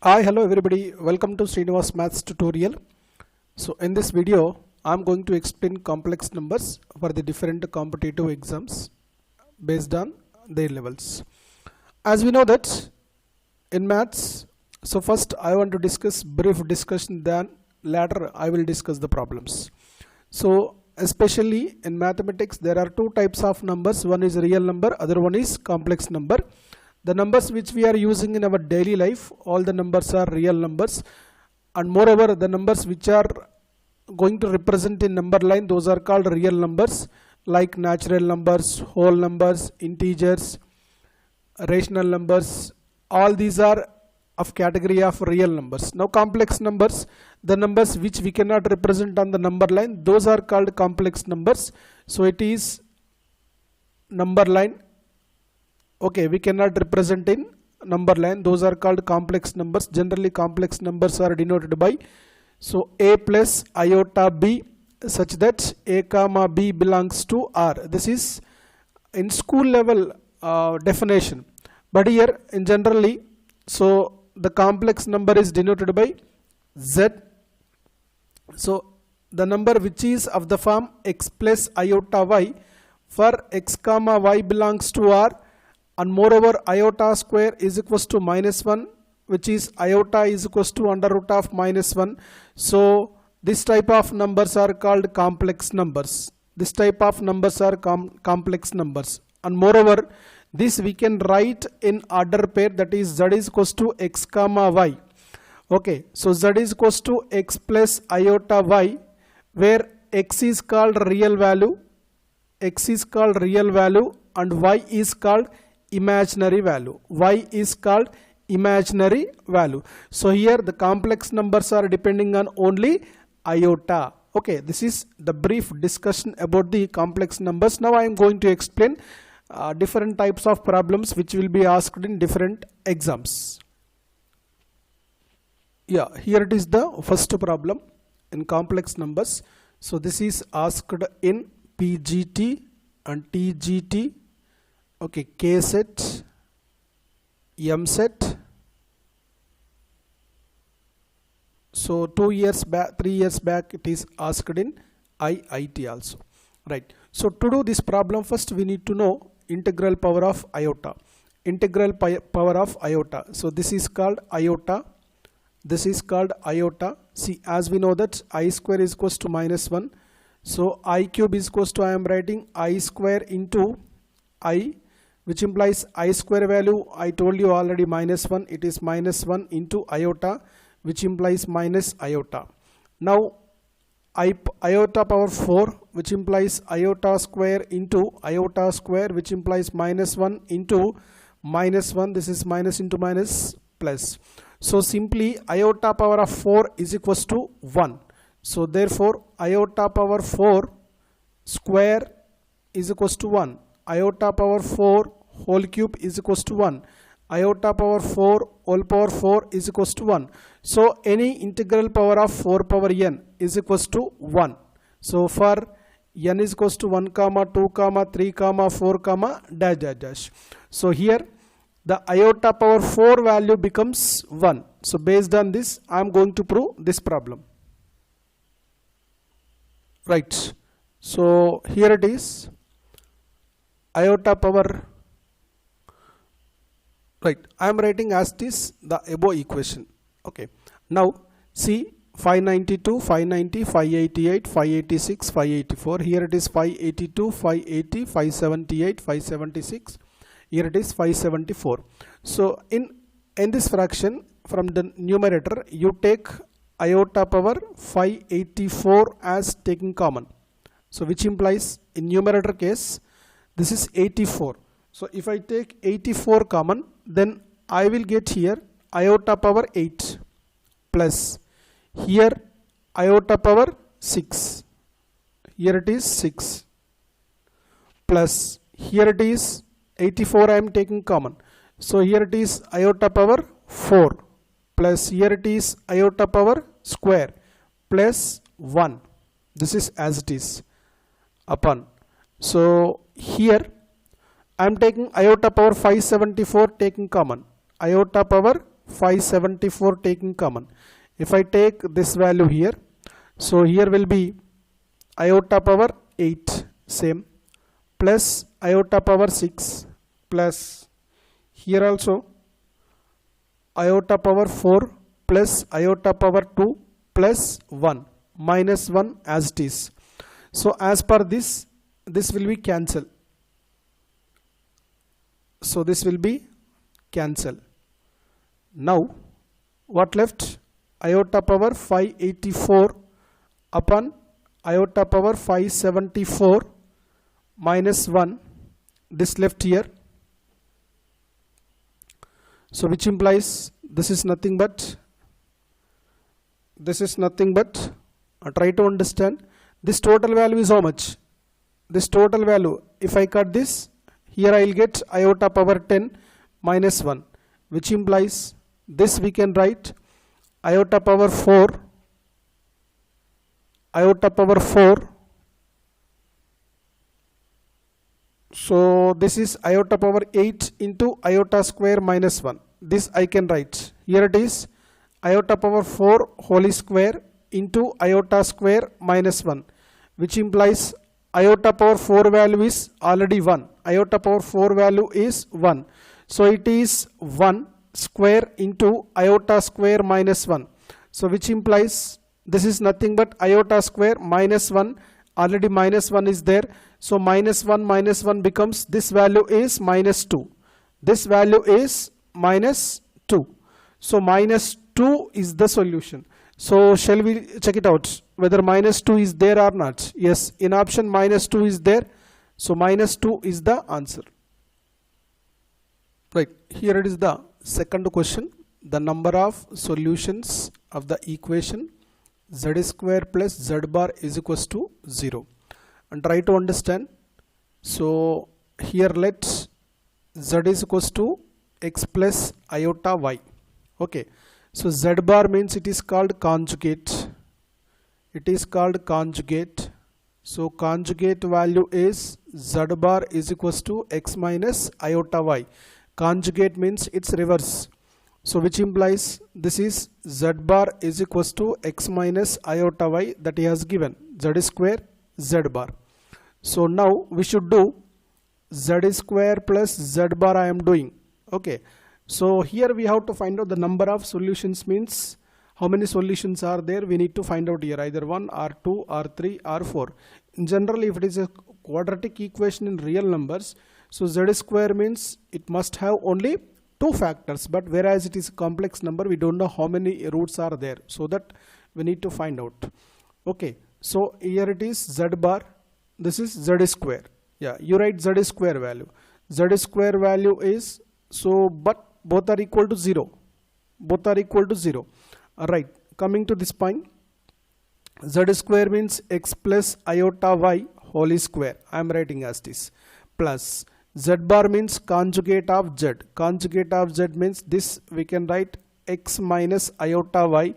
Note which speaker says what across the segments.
Speaker 1: Hi, hello everybody. Welcome to Srinivas Maths tutorial. So in this video, I'm going to explain complex numbers for the different competitive exams based on their levels. As we know that in maths, so first I want to discuss brief discussion, then later I will discuss the problems. So especially in mathematics, there are two types of numbers. One is real number, other one is complex number. The numbers which we are using in our daily life, all the numbers are real numbers, and moreover the numbers which are going to represent in number line, those are called real numbers, like natural numbers, whole numbers, integers, rational numbers. All these are of category of real numbers. Now complex numbers, the numbers which we cannot represent on the number line, those are called complex numbers. So it is number line. Okay, we cannot represent in number line, those are called complex numbers. Generally complex numbers are denoted by a plus iota b, such that a comma b belongs to r. This is in school level definition, but here in generally, so the complex number is denoted by z. So the number which is of the form x plus iota y, for x comma y belongs to r, and moreover iota square is equals to -1, which is iota is equals to under root of -1. So this type of numbers are called complex numbers. This type of numbers are complex numbers, and moreover this we can write in order pair, that is z is equals to x comma y. Okay, so z is equals to x plus iota y, where x is called real value, and y is called imaginary value. Y is called imaginary value. So here the complex numbers are depending on only iota. Okay, this is the brief discussion about the complex numbers. Now I am going to explain different types of problems which will be asked in different exams. Yeah, here it is the first problem in complex numbers. So this is asked in PGT and TGT. Okay, K set, M set. So 2 years back, 3 years back, it is asked in IIT also. Right. So to do this problem, first we need to know integral power of iota. Integral power of iota. So this is called iota. This is called iota. See, as we know that I square is equals to -1. So I cube is equals to, I am writing I square into I, which implies I square value, I told you already -1, it is -1 into iota, which implies minus iota. Now iota power 4, which implies iota square into iota square, which implies -1 into -1, this is minus into minus plus. So simply iota power of 4 is equals to 1. So therefore iota power 4 square is equals to 1. Iota power 4 whole cube is equals to 1. Iota power 4 whole power 4 is equals to 1. So any integral power of 4 power n is equals to 1. So for n is equals to 1 comma 2 comma 3 comma 4 comma dash dash dash. So here the iota power 4 value becomes 1. So based on this I am going to prove this problem. Right. So here it is. Iota power, right, I am writing as this the above equation. Okay, now see 592, 590, 588, 586, 584. Here it is 582, 580, 578, 576. Here it is 574. So in this fraction, from the numerator you take iota power 584 as taking common. So which implies in numerator case this is 84. So if I take 84 common, then I will get here iota power 8 plus here iota power 6. Here it is 6 plus here it is 84 I am taking common. So here it is iota power 4 plus here it is iota power square plus 1. This is as it is upon. So here I am taking iota power 574 taking common. Iota power 574 taking common. If I take this value here, so here will be iota power 8 same plus iota power 6 plus here also iota power 4 plus iota power 2 plus 1 minus 1 as it is. So as per this will be cancel. So this will be cancel. Now what left? Iota power 584 upon iota power 574 minus 1, this left here. So which implies this is nothing but try to understand this total value is how much. This total value, if I cut this here, I will get iota power 10 minus 1, which implies this we can write iota power 4 so this is iota power 8 into iota square minus 1. This I can write here, it is iota power 4 whole square into iota square minus 1, which implies iota power 4 value is already 1. Iota power 4 value is 1. So it is 1 square into iota square minus 1. So which implies this is nothing but iota square minus 1. Already minus 1 is there. So minus 1 becomes, this value is minus 2. This value is minus 2. So minus 2 is the solution. So shall we check it out whether minus 2 is there or not? Yes, in option minus 2 is there. So minus 2 is the answer. Right, here it is the second question. The number of solutions of the equation z square plus z bar is equals to 0. And try to understand. So here let z is equals to x plus iota y. Okay. So z bar means it is called conjugate. It is called conjugate. So conjugate value is z bar is equals to x minus iota y. Conjugate means its reverse. So which implies this is z bar is equals to x minus iota y, that he has given z square z bar. So now we should do z square plus z bar I am doing. Okay. So here we have to find out the number of solutions, means how many solutions are there we need to find out here, either 1 or 2 or 3 or 4. In general, if it is a quadratic equation in real numbers, so z square means it must have only 2 factors, but whereas it is a complex number, we don't know how many roots are there, so that we need to find out. Okay, so here it is z bar, this is z square. Yeah, you write z square value. Z square value is, so but both are equal to 0. Both are equal to 0. Alright, coming to this point, z square means x plus iota y whole square. I am writing as this, plus z bar means conjugate of z. Conjugate of z means this we can write x minus iota y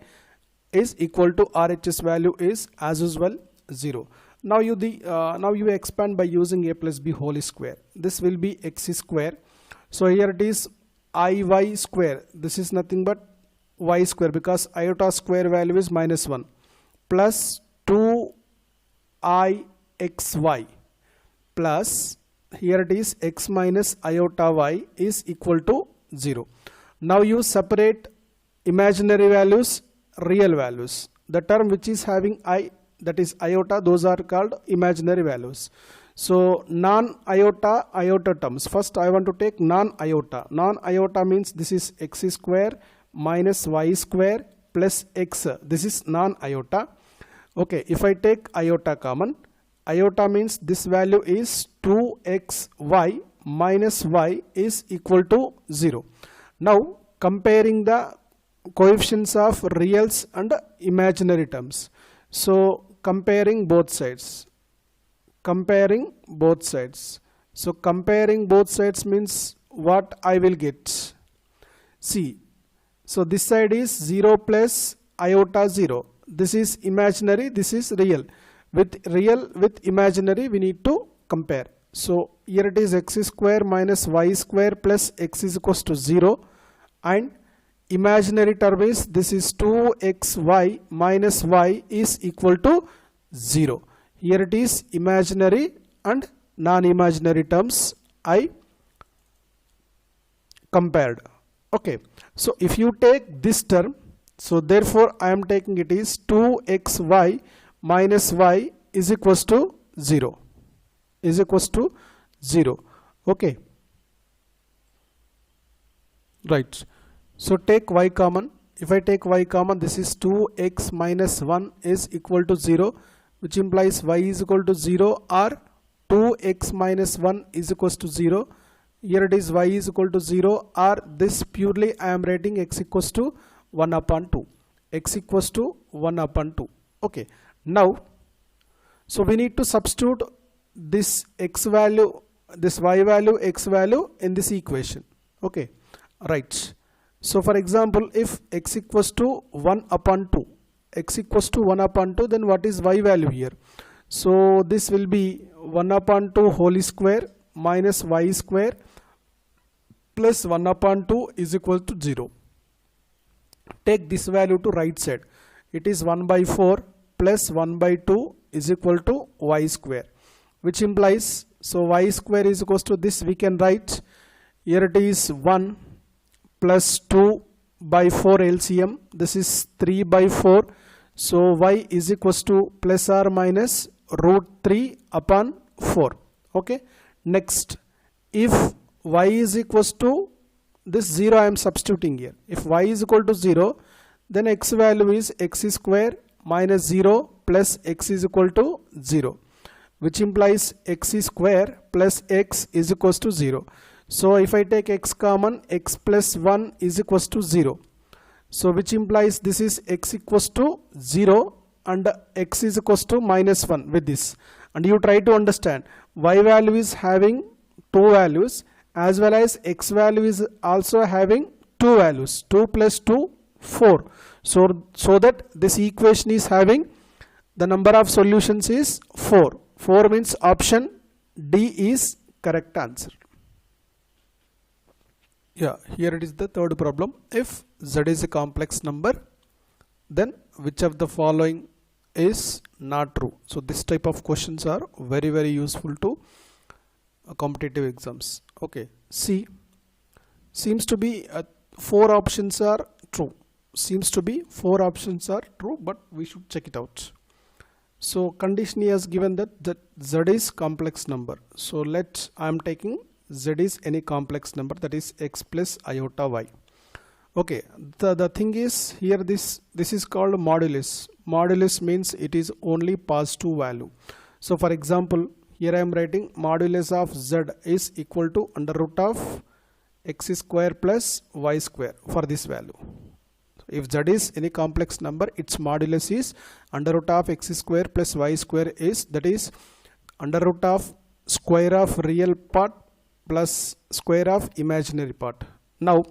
Speaker 1: is equal to RHS value is as usual 0. Now you expand by using a plus b whole square. This will be x square. So here it is iy square. This is nothing but y square, because iota square value is minus 1, plus 2ixy plus here it is x minus iota y is equal to 0. Now you separate imaginary values, real values. The term which is having I, that is iota, those are called imaginary values. So non-iota, iota terms. First I want to take non-iota. Non-iota means this is x square minus y square plus x. This is non-iota. Okay, if I take iota common, iota means this value is 2xy minus y is equal to 0. Now comparing the coefficients of reals and imaginary terms. So comparing both sides. Comparing both sides. So comparing both sides means what I will get. See, so this side is 0 plus iota 0. This is imaginary, this is real. With real with imaginary we need to compare. So here it is x square minus y square plus x is equals to 0, and imaginary term is this is 2xy minus y is equal to 0. Here it is imaginary and non-imaginary terms I compared. Okay, so if you take this term, so therefore I am taking it is 2xy minus y is equals to 0, is equals to 0. Okay, right. So take y common. If I take y common, this is 2x minus 1 is equal to 0, which implies y is equal to 0 or 2x minus 1 is equals to 0. Here it is y is equal to 0, or this purely I am writing x equals to 1 upon 2. X equals to 1 upon 2. Okay. Now, so we need to substitute this x value, this y value, x value in this equation. Okay. Right. So for example, if x equals to 1 upon 2, x equals to 1 upon 2, then what is y value here? So this will be 1 upon 2 whole square minus y square plus 1 upon 2 is equal to 0. Take this value to right side. It is 1 by 4 plus 1 by 2 is equal to y square, which implies, so y square is equal to this, we can write, here it is 1 plus 2 by 4 LCM, this is 3 by 4, so y is equals to plus or minus root 3 upon 4. Okay. Next, if y is equals to this 0, I am substituting here. If y is equal to 0, then x value is x square minus 0 plus x is equal to 0, which implies x square plus x is equals to 0. So if I take x common, x plus 1 is equals to 0. So which implies this is x equals to 0 and x is equals to minus 1 with this. And you try to understand, y value is having two values as well as x value is also having two values, 2 plus 2, 4. So that this equation is having the number of solutions is 4. 4 means option D is correct answer. Yeah, here it is the third problem. If z is a complex number, then which of the following is not true? So this type of questions are very useful to competitive exams. Okay, see, seems to be 4 options are true. Seems to be 4 options are true, but we should check it out. So condition is given that z is complex number. So I am taking z is any complex number, that is x plus iota y. Okay, the thing is here this is called modulus. Modulus means it is only positive value. So for example, here I am writing modulus of z is equal to under root of x square plus y square for this value. If z is any complex number, its modulus is under root of x square plus y square is, that is under root of square of real part plus square of imaginary part. Now,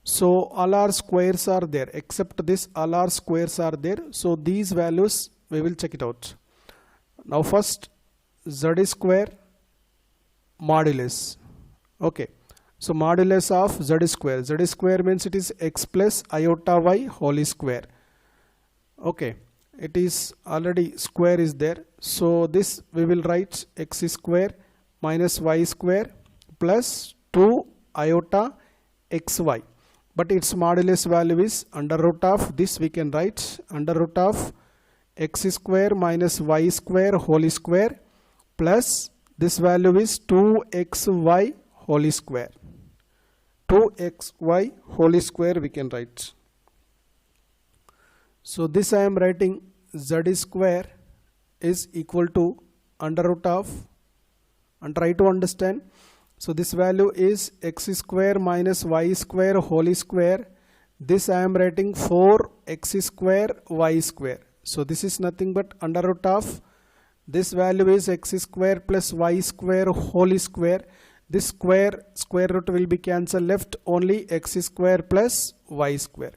Speaker 1: so all our squares are there except this, all our squares are there. So these values we will check it out. Now first z square modulus. Okay, so modulus of z square means it is x plus iota y whole square. Okay, it is already square is there, so this we will write x square minus y square plus 2 iota xy, but its modulus value is under root of this, we can write under root of x square minus y square whole square plus this value is 2xy whole square. 2xy whole square we can write. So this I am writing z square is equal to under root of, and try to understand. So this value is x square minus y square whole square. This I am writing 4x square y square. So this is nothing but under root of, this value is x square plus y square whole square. This square root will be cancelled, left only x square plus y square.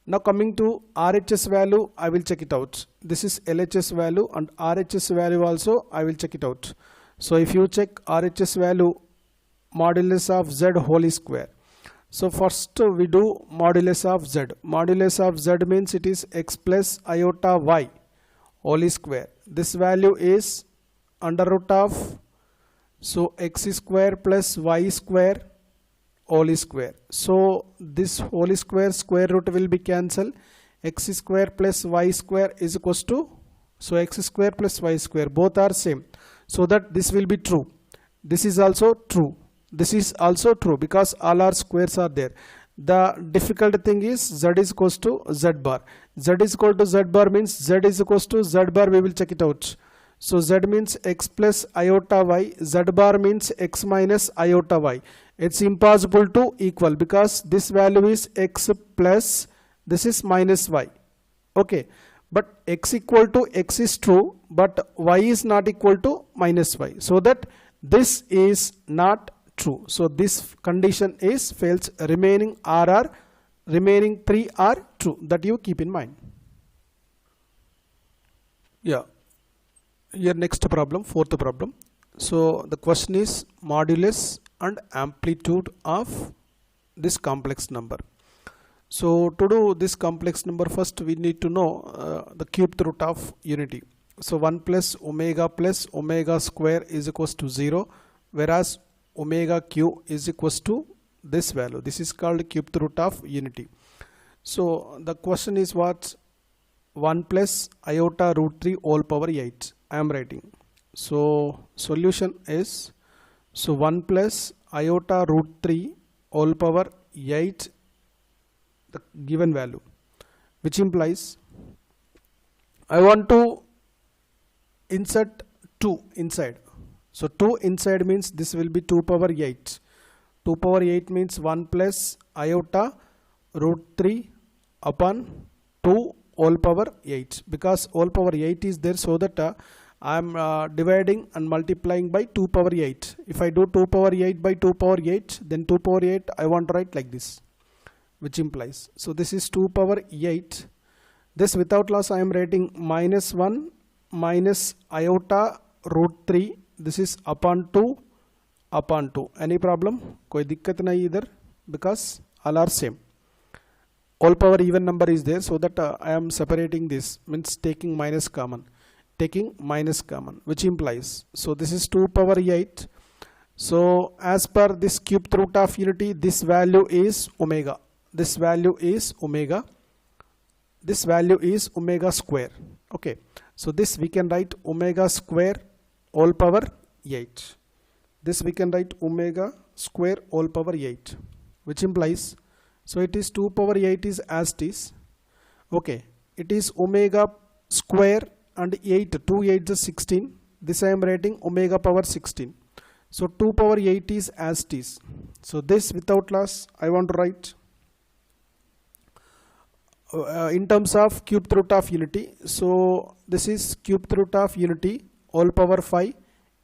Speaker 1: Now coming to RHS value, I will check it out. This is LHS value and RHS value also I will check it out. So if you check RHS value, modulus of z whole square. So first we do modulus of z. Modulus of z means it is x plus iota y whole square. This value is under root of, so x square plus y square whole square. So this whole square root will be cancelled. X square plus y square is equals to, so x square plus y square both are same, so that this will be true. This is also true. This is also true because all our squares are there. The difficult thing is z is equals to z bar. Z is equal to z bar means z is equals to z bar. We will check it out. So z means x plus iota y, z bar means x minus iota y. It's impossible to equal because this value is x plus, this is minus y. Okay, but x equal to x is true, but y is not equal to minus y, so that this is not true. So this condition is fails. Remaining remaining three are true. That you keep in mind. Yeah. Here next problem, fourth problem. So the question is modulus and amplitude of this complex number. So to do this complex number, first we need to know the cubed root of unity. So 1 plus omega square is equals to 0, whereas omega q is equals to this value. This is called cubed root of unity. So the question is what? 1 plus iota root 3 whole power 8. I am writing. So solution is, so 1 plus iota root 3 whole power 8, the given value, which implies I want to insert 2 inside. So 2 inside means this will be 2 power 8. 2 power 8 means 1 plus iota root 3 upon 2 whole power 8, because whole power 8 is there, so that I am dividing and multiplying by 2 power 8. If I do 2 power 8 by 2 power 8, then 2 power 8 I want to write like this, which implies, so this is 2 power 8. This without loss I am writing minus 1 minus iota root 3, this is upon 2 upon 2. Any problem? कोई दिक्कत नहीं इधर, because all are same. Whole power even number is there, so that I am separating this, means taking minus common, which implies, so this is 2 power 8. So as per this cubed root of unity, this value is omega. This value is omega. This value is omega square. Okay, so this we can write omega square whole power 8. This we can write omega square whole power 8, which implies, so it is 2 power 8 is as it is. Okay, it is omega square and 8, 2 8 is 16. This I am writing omega power 16. So 2 power 8 is as it is. So this without loss I want to write in terms of cubed root of unity. So this is cubed root of unity whole power 5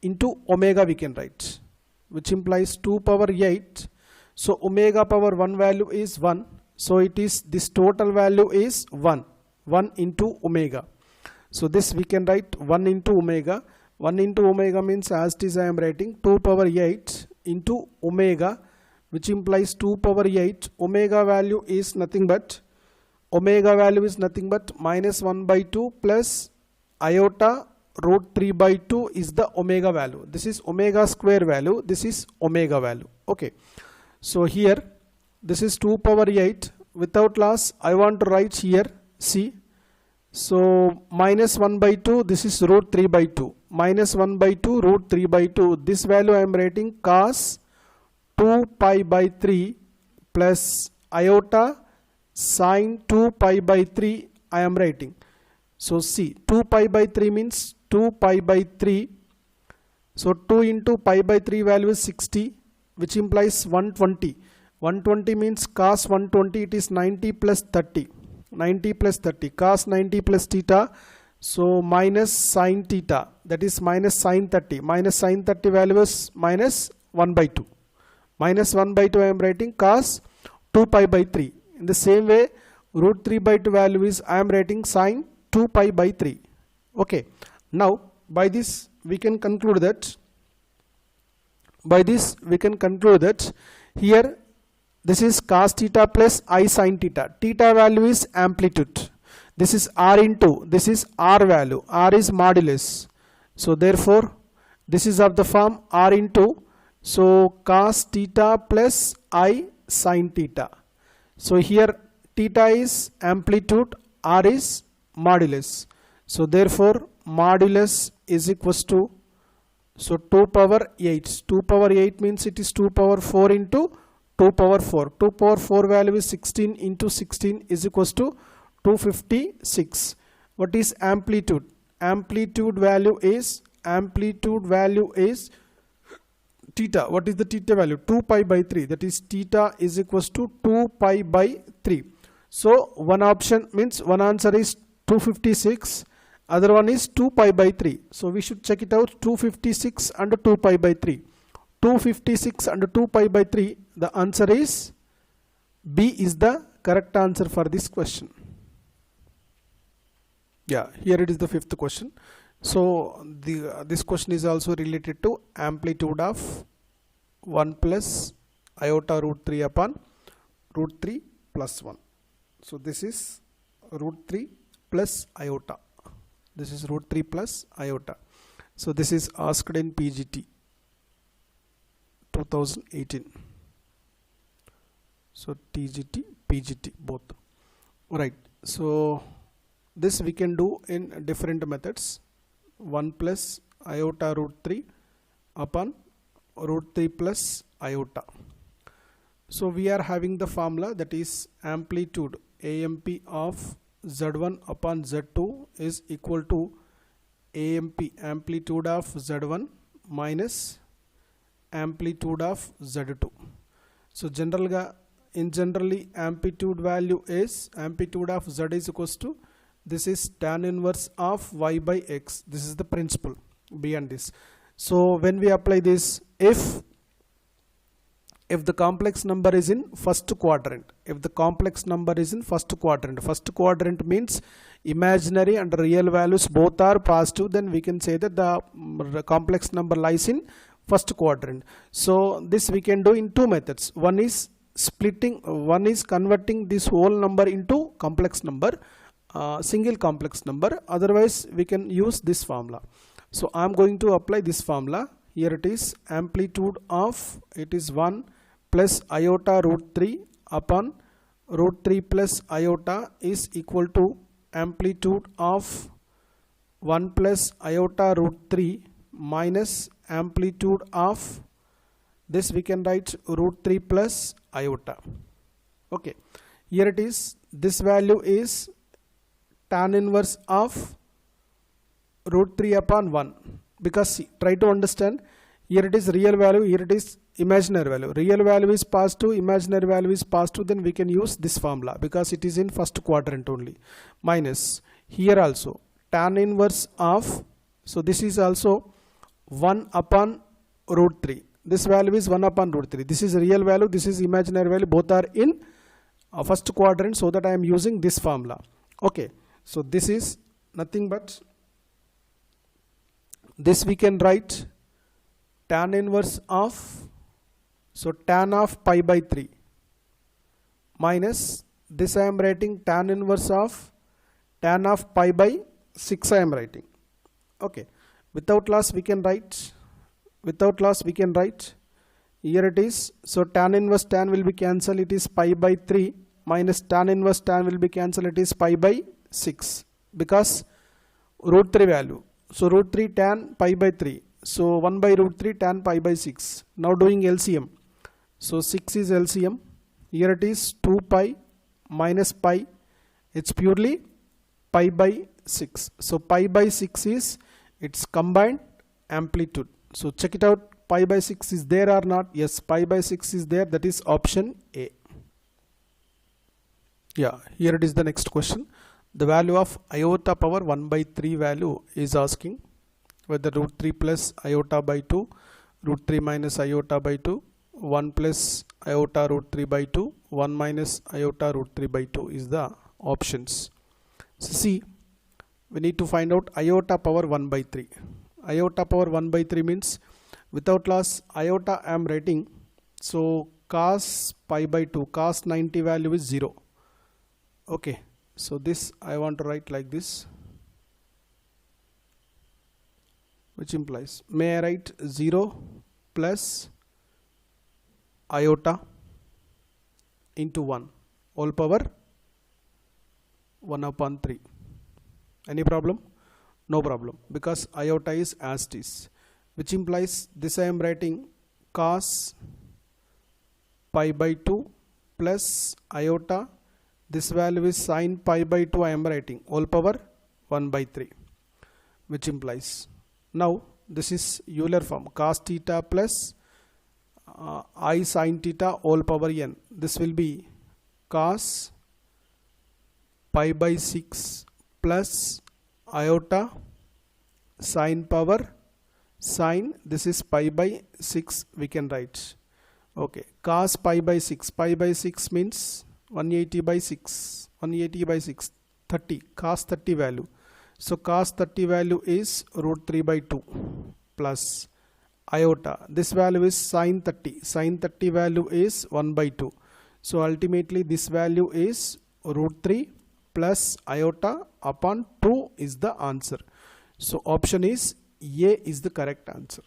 Speaker 1: into omega we can write, which implies 2 power 8. So omega power 1 value is 1. So it is, this total value is 1 into omega. So this we can write 1 into omega. 1 into omega means as it is I am writing 2 power 8 into omega, which implies 2 power 8. Omega value is nothing but minus 1 by 2 plus iota root 3 by 2 is the omega value. This is omega square value. This is omega value. Okay. So here this is 2 power 8. Without loss I want to write here, see. So minus 1 by 2, this is root 3 by 2. Minus 1 by 2 root 3 by 2. This value I am writing cos 2 pi by 3 plus iota sin 2 pi by 3 I am writing. So see, 2 pi by 3 means 2 pi by 3. So 2 into pi by 3 value is 60, which implies 120. 120 means cos 120, it is 90 plus 30. 90 plus 30, cos 90 plus theta, so minus sin theta, that is minus sin 30. Minus sin 30 value is minus 1 by 2. Minus 1 by 2 I am writing cos 2 pi by 3. In the same way, root 3 by 2 value is I am writing sin 2 pi by 3. Okay, now by this we can conclude that here this is cos theta plus I sin theta. Theta value is amplitude. This is R into, this is R value. R is modulus. So therefore, this is of the form R into, so cos theta plus I sin theta. So here theta is amplitude, R is modulus. So therefore, modulus is equals to, so 2 power 8. 2 power 8 means it is 2 power 4 into 2 power 4. 2 power 4 value is 16 into 16 is equals to 256. What is amplitude? Amplitude value is theta. What is the theta value? 2 pi by 3. That is theta is equals to 2 pi by 3. So one option means one answer is 256. Other one is 2 pi by 3. So we should check it out. 256 and 2 pi by 3. 256 and 2 pi by 3. The answer is B is the correct answer for this question. Yeah, here it is the fifth question. So this question is also related to amplitude of 1 plus iota root 3 upon root 3 plus 1. So this is root 3 plus iota. This is root 3 plus iota. So this is asked in PGT 2018. So TGT, PGT both. Right. So this we can do in different methods. 1 plus iota root 3 upon root 3 plus iota. So we are having the formula, that is amplitude AMP of Z1 upon Z2 is equal to AMP, amplitude of Z1 minus amplitude of Z2. So generally amplitude value is, amplitude of Z is equals to, this is tan inverse of y by x. This is the principle behind this. So when we apply this, if the complex number is in first quadrant, first quadrant means imaginary and real values both are positive, then we can say that the complex number lies in first quadrant. So this we can do in two methods. One is converting this whole number into complex number, single complex number. Otherwise we can use this formula. So I am going to apply this formula. Here it is amplitude of, it is 1 plus iota root 3 upon root 3 plus iota is equal to amplitude of 1 plus iota root 3 minus amplitude of, this we can write root 3 plus iota. Okay, here it is, this value is tan inverse of root 3 upon 1, because see, try to understand, here it is real value, here it is imaginary value. Real value is positive, imaginary value is positive, then we can use this formula because it is in first quadrant only. Minus here also tan inverse of, so this is also 1 upon root 3. This value is 1 upon root 3. This is real value, this is imaginary value, both are in first quadrant, so that I am using this formula. Okay, so this is nothing but, this we can write tan inverse of, so tan of pi by 3 minus, this I am writing tan inverse of tan of pi by 6 I am writing. Okay, without loss we can write, here it is, so tan inverse tan will be cancelled, it is pi by 3 minus tan inverse tan will be cancelled, it is pi by 6, because root 3 value. So root 3 tan pi by 3. So 1 by root 3 tan pi by 6. Now doing LCM. So 6 is LCM. Here it is 2 pi minus pi. It's purely pi by 6. So pi by 6 is its combined amplitude. So check it out. Pi by 6 is there or not? Yes, pi by 6 is there. That is option A. Yeah, here it is the next question. The value of iota power 1 by 3 value is asking whether root 3 plus iota by 2, root 3 minus iota by 2, 1 plus iota root 3 by 2, 1 minus iota root 3 by 2 is the options. So see, we need to find out iota power 1 by 3. Iota power 1 by 3 means, without loss iota I am writing, so cos pi by 2, cos 90 value is 0. Okay, so this I want to write like this, which implies, may I write 0 plus iota into 1 whole power 1 upon 3. Any problem? No problem, because iota is as it is, which implies this I am writing cos pi by 2 plus iota, this value is sin pi by 2, I am writing whole power 1 by 3, which implies, now this is Euler form, cos theta plus I sin theta whole power n. This will be cos pi by 6 plus iota sin power sin, this is pi by 6 we can write. Okay, cos pi by 6, pi by 6 means 180 by 6, 180 by 6, 30, cos 30 value. So cos 30 value is root 3 by 2 plus iota, this value is sin 30, sin 30 value is 1 by 2. So ultimately this value is root 3 plus iota upon 2 is the answer. So option is A is the correct answer.